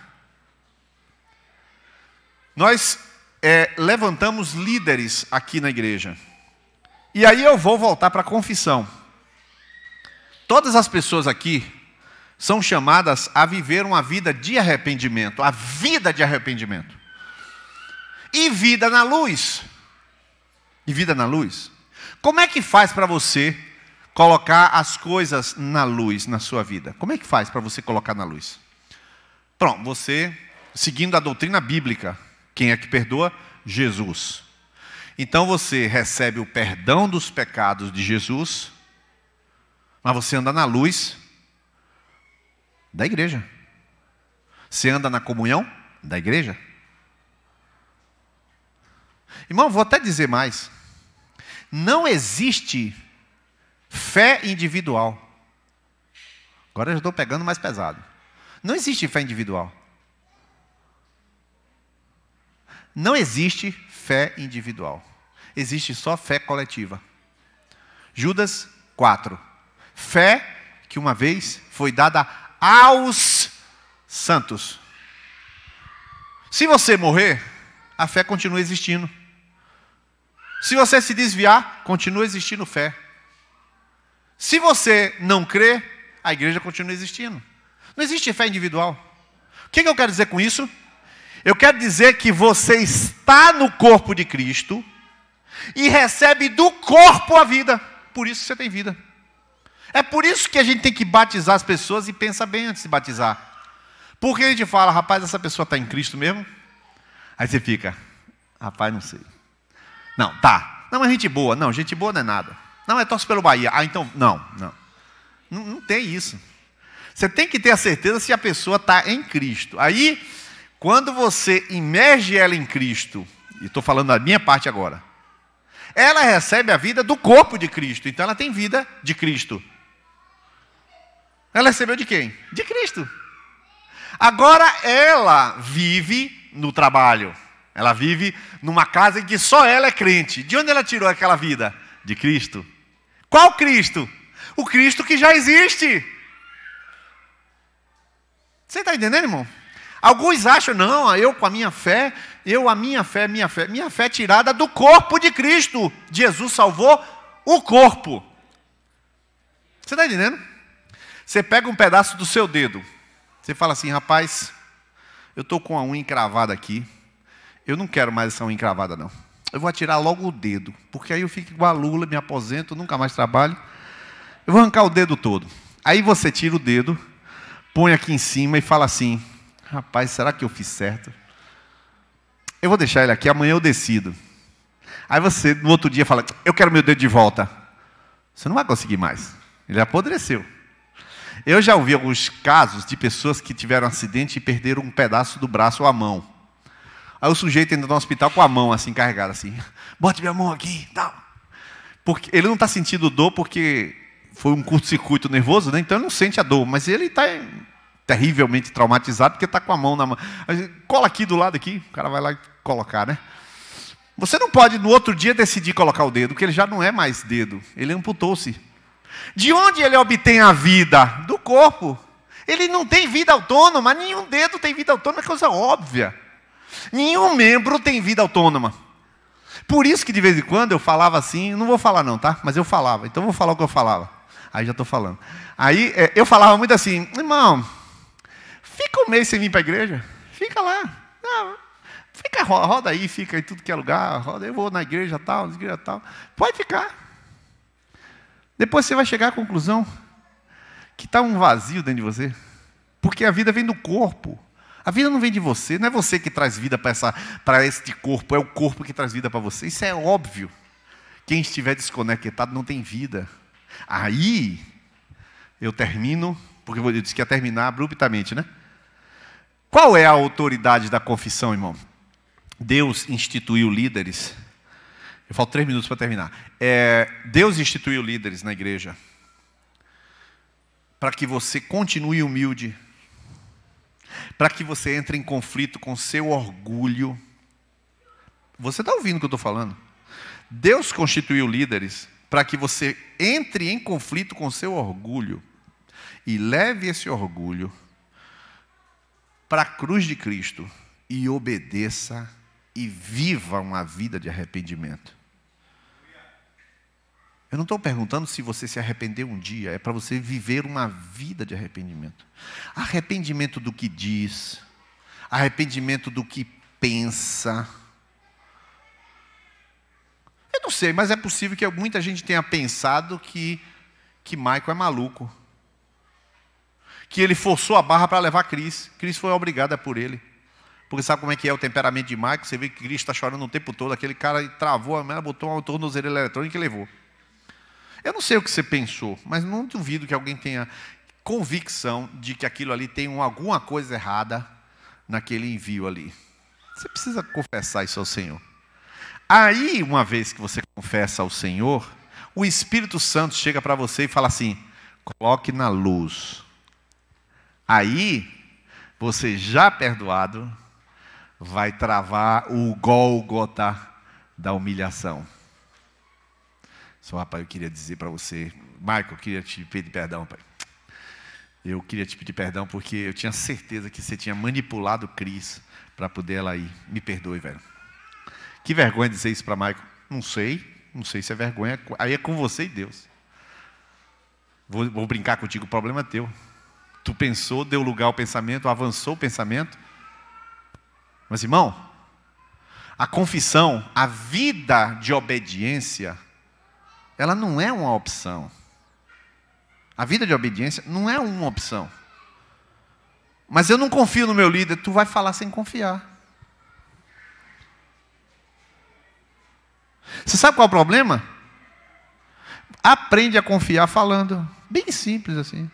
Nós levantamos líderes aqui na igreja. E aí eu vou voltar para a confissão. Todas as pessoas aqui são chamadas a viver uma vida de arrependimento, a vida de arrependimento. E vida na luz. E vida na luz. Como é que faz para você colocar as coisas na luz na sua vida? Como é que faz para você colocar na luz? Pronto, você, seguindo a doutrina bíblica, quem é que perdoa? Jesus. Então você recebe o perdão dos pecados de Jesus, mas você anda na luz da igreja. Você anda na comunhão da igreja. Irmão, vou até dizer mais. Não existe fé individual. Agora eu já estou pegando mais pesado. Não existe fé individual. Não existe fé individual. Existe só fé coletiva. Judas 4. Fé que uma vez foi dada aos santos. Se você morrer, a fé continua existindo. Se você se desviar, continua existindo fé. Se você não crer, a igreja continua existindo. Não existe fé individual. O que eu quero dizer com isso? Eu quero dizer que você está no corpo de Cristo e recebe do corpo a vida. Por isso que você tem vida. É por isso que a gente tem que batizar as pessoas e pensa bem antes de batizar. Porque a gente fala: rapaz, essa pessoa está em Cristo mesmo? Aí você fica: rapaz, não sei. Não, tá. Não, é gente boa. Não, gente boa não é nada. Não, é torce pelo Bahia. Ah, então, não tem isso. Você tem que ter a certeza se a pessoa está em Cristo. Aí, quando você imerge ela em Cristo, e estou falando da minha parte agora, ela recebe a vida do corpo de Cristo. Então ela tem vida de Cristo. Ela recebeu de quem? De Cristo. Agora ela vive no trabalho. Ela vive numa casa em que só ela é crente. De onde ela tirou aquela vida? De Cristo. Qual Cristo? O Cristo que já existe. Você está entendendo, irmão? Alguns acham: não, eu com a minha fé, minha fé é tirada do corpo de Cristo. Jesus salvou o corpo. Você está entendendo? Você pega um pedaço do seu dedo. Você fala assim: rapaz, eu estou com a unha encravada aqui. Eu não quero mais essa unha encravada, não. Eu vou atirar logo o dedo. Porque aí eu fico igual a Lula, me aposento, nunca mais trabalho. Eu vou arrancar o dedo todo. Aí você tira o dedo, põe aqui em cima e fala assim: rapaz, será que eu fiz certo? Eu vou deixar ele aqui, amanhã eu decido. Aí você, no outro dia, fala: eu quero meu dedo de volta. Você não vai conseguir mais. Ele apodreceu. Eu já ouvi alguns casos de pessoas que tiveram um acidente e perderam um pedaço do braço ou a mão. Aí o sujeito entra no hospital com a mão assim, carregada assim. Bote minha mão aqui, tal. Porque ele não está sentindo dor porque foi um curto-circuito nervoso, né? Então ele não sente a dor. Mas ele está terrivelmente traumatizado porque está com a mão na mão. Cola aqui do lado aqui, o cara vai lá e colocar, né? Você não pode no outro dia decidir colocar o dedo, porque ele já não é mais dedo. Ele amputou-se. De onde ele obtém a vida? Do corpo. Ele não tem vida autônoma. Nenhum dedo tem vida autônoma, é coisa óbvia. Nenhum membro tem vida autônoma. Por isso que de vez em quando eu falava assim, não vou falar não, tá? Mas eu falava, então eu vou falar o que eu falava. Aí já estou falando. Aí eu falava muito assim, irmão, fica um mês sem vir para a igreja. Fica lá. Não, fica, roda aí, fica em tudo que é lugar. Roda, eu vou na igreja tal, na igreja tal. Pode ficar. Depois você vai chegar à conclusão que está um vazio dentro de você. Porque a vida vem do corpo. A vida não vem de você. Não é você que traz vida para este corpo. É o corpo que traz vida para você. Isso é óbvio. Quem estiver desconectado não tem vida. Aí, eu termino, porque eu disse que ia terminar abruptamente, né? Qual é a autoridade da confissão, irmão? Deus instituiu líderes. Eu falto 3 minutos para terminar. Deus instituiu líderes na igreja para que você continue humilde, para que você entre em conflito com seu orgulho. Você está ouvindo o que eu estou falando? Deus constituiu líderes para que você entre em conflito com seu orgulho e leve esse orgulho para a cruz de Cristo e obedeça e viva uma vida de arrependimento. Eu não estou perguntando se você se arrependeu um dia, é para você viver uma vida de arrependimento. Arrependimento do que diz, arrependimento do que pensa. Eu não sei, mas é possível que muita gente tenha pensado que Michael é maluco. Que ele forçou a barra para levar Cris. Cris foi obrigada por ele. Porque sabe como é que é o temperamento de Michael? Você vê que Cris está chorando o tempo todo. Aquele cara travou a mão, botou uma tornozeleira eletrônica e levou. Eu não sei o que você pensou, mas não duvido que alguém tenha convicção de que aquilo ali tem alguma coisa errada naquele envio ali. Você precisa confessar isso ao Senhor. Aí, uma vez que você confessa ao Senhor, o Espírito Santo chega para você e fala assim, coloque na luz. Aí, você já perdoado, vai travar o Gólgota da humilhação. Só, rapaz, eu queria dizer para você, Michael, eu queria te pedir perdão, pai. Eu queria te pedir perdão porque eu tinha certeza que você tinha manipulado Cris para poder ela ir. Me perdoe, velho. Que vergonha dizer isso para Michael. Não sei se é vergonha. Aí é com você e Deus. Vou brincar contigo, o problema é teu. Tu pensou, deu lugar ao pensamento, avançou o pensamento. Mas, irmão, a confissão, a vida de obediência, ela não é uma opção. A vida de obediência não é uma opção. Mas eu não confio no meu líder, tu vai falar sem confiar. Você sabe qual é o problema? Aprende a confiar falando. Bem simples assim.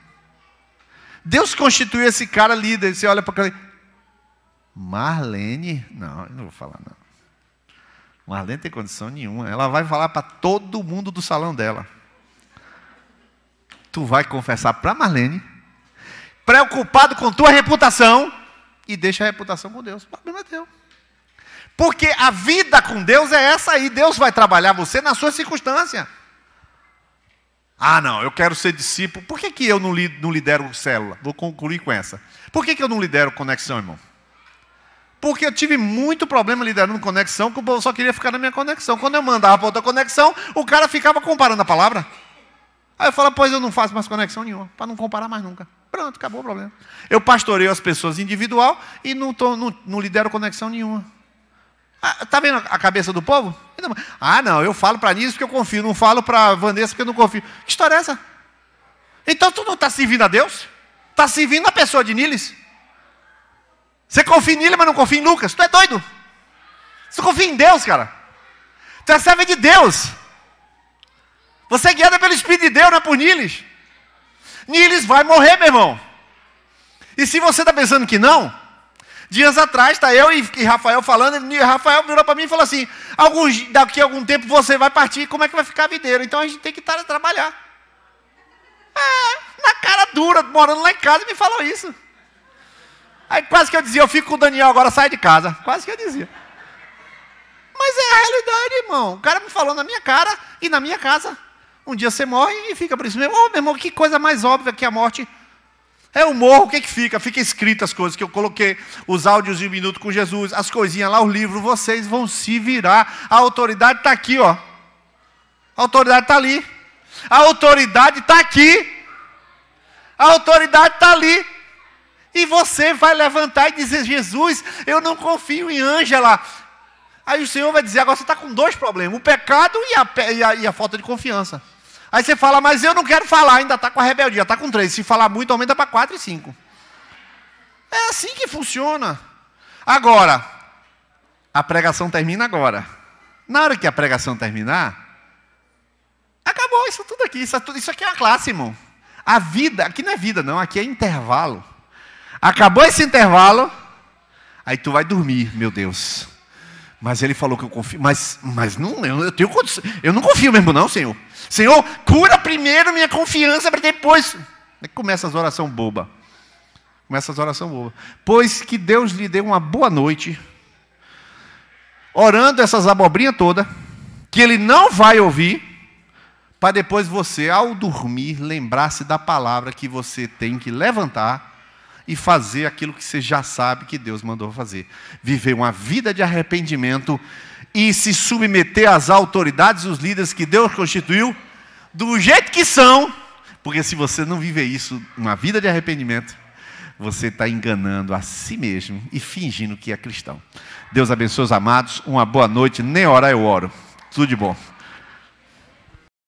Deus constituiu esse cara líder. Você olha para ele. Marlene? Não, eu não vou falar não. Marlene não tem condição nenhuma. Ela vai falar para todo mundo do salão dela. Tu vai confessar para Marlene, preocupado com tua reputação, e deixa a reputação com Deus. O problema é teu. Porque a vida com Deus é essa aí. Deus vai trabalhar você na sua circunstância. Ah, não, eu quero ser discípulo. Por que eu não lidero célula? Vou concluir com essa. Por que eu não lidero conexão, irmão? Porque eu tive muito problema liderando conexão, porque o povo só queria ficar na minha conexão. Quando eu mandava para outra conexão, o cara ficava comparando a palavra. Aí eu falo, pois eu não faço mais conexão nenhuma, para não comparar mais nunca. Pronto, acabou o problema. Eu pastoreio as pessoas individual e não lidero conexão nenhuma. Está vendo a cabeça do povo? Ah, não, eu falo para Niles porque eu confio, não falo para Vanessa porque eu não confio. Que história é essa? Então tu não está servindo a Deus? Está servindo a pessoa de Niles? Você confia em Niles, mas não confia em Lucas? Tu é doido? Você confia em Deus, cara? Tu é servo de Deus. Você é guiado pelo Espírito de Deus, não é por Niles. Niles vai morrer, meu irmão. E se você está pensando que não, dias atrás, está eu e Rafael falando, e Rafael virou para mim e falou assim, daqui a algum tempo você vai partir, como é que vai ficar a videira? Então a gente tem que estar a trabalhar. Na cara dura, morando lá em casa, me falou isso. Aí quase que eu dizia, eu fico com o Daniel agora, sai de casa. Quase que eu dizia. Mas é a realidade, irmão. O cara me falou na minha cara e na minha casa. Um dia você morre e fica por isso mesmo. Meu irmão, que coisa mais óbvia que a morte. Eu morro, o que fica? Fica escrito as coisas que eu coloquei, os áudios de 1 minuto com Jesus, as coisinhas lá, o livro, vocês vão se virar. A autoridade está aqui, ó. A autoridade está ali. A autoridade está aqui. A autoridade está ali. E você vai levantar e dizer: Jesus, eu não confio em Ângela. Aí o Senhor vai dizer: agora você está com dois problemas, o pecado e a falta de confiança. Aí você fala: mas eu não quero falar, ainda está com a rebeldia, está com 3. Se falar muito, aumenta para 4 e 5. É assim que funciona. Agora, a pregação termina agora. Na hora que a pregação terminar, acabou isso tudo aqui. Isso aqui é uma classe, irmão. A vida, aqui não é vida não, aqui é intervalo. Acabou esse intervalo, aí tu vai dormir, meu Deus. Mas ele falou que eu confio, mas não, eu não confio mesmo não, Senhor. Senhor, cura primeiro minha confiança para depois. Aí começa as orações bobas. Pois que Deus lhe dê uma boa noite, orando essas abobrinhas todas, que ele não vai ouvir, para depois você, ao dormir, lembrar-se da palavra que você tem que levantar e fazer aquilo que você já sabe que Deus mandou fazer. Viver uma vida de arrependimento e se submeter às autoridades, os líderes que Deus constituiu, do jeito que são, porque se você não viver isso, uma vida de arrependimento, você está enganando a si mesmo e fingindo que é cristão. Deus abençoe os amados, uma boa noite, nem orar eu oro. Tudo de bom.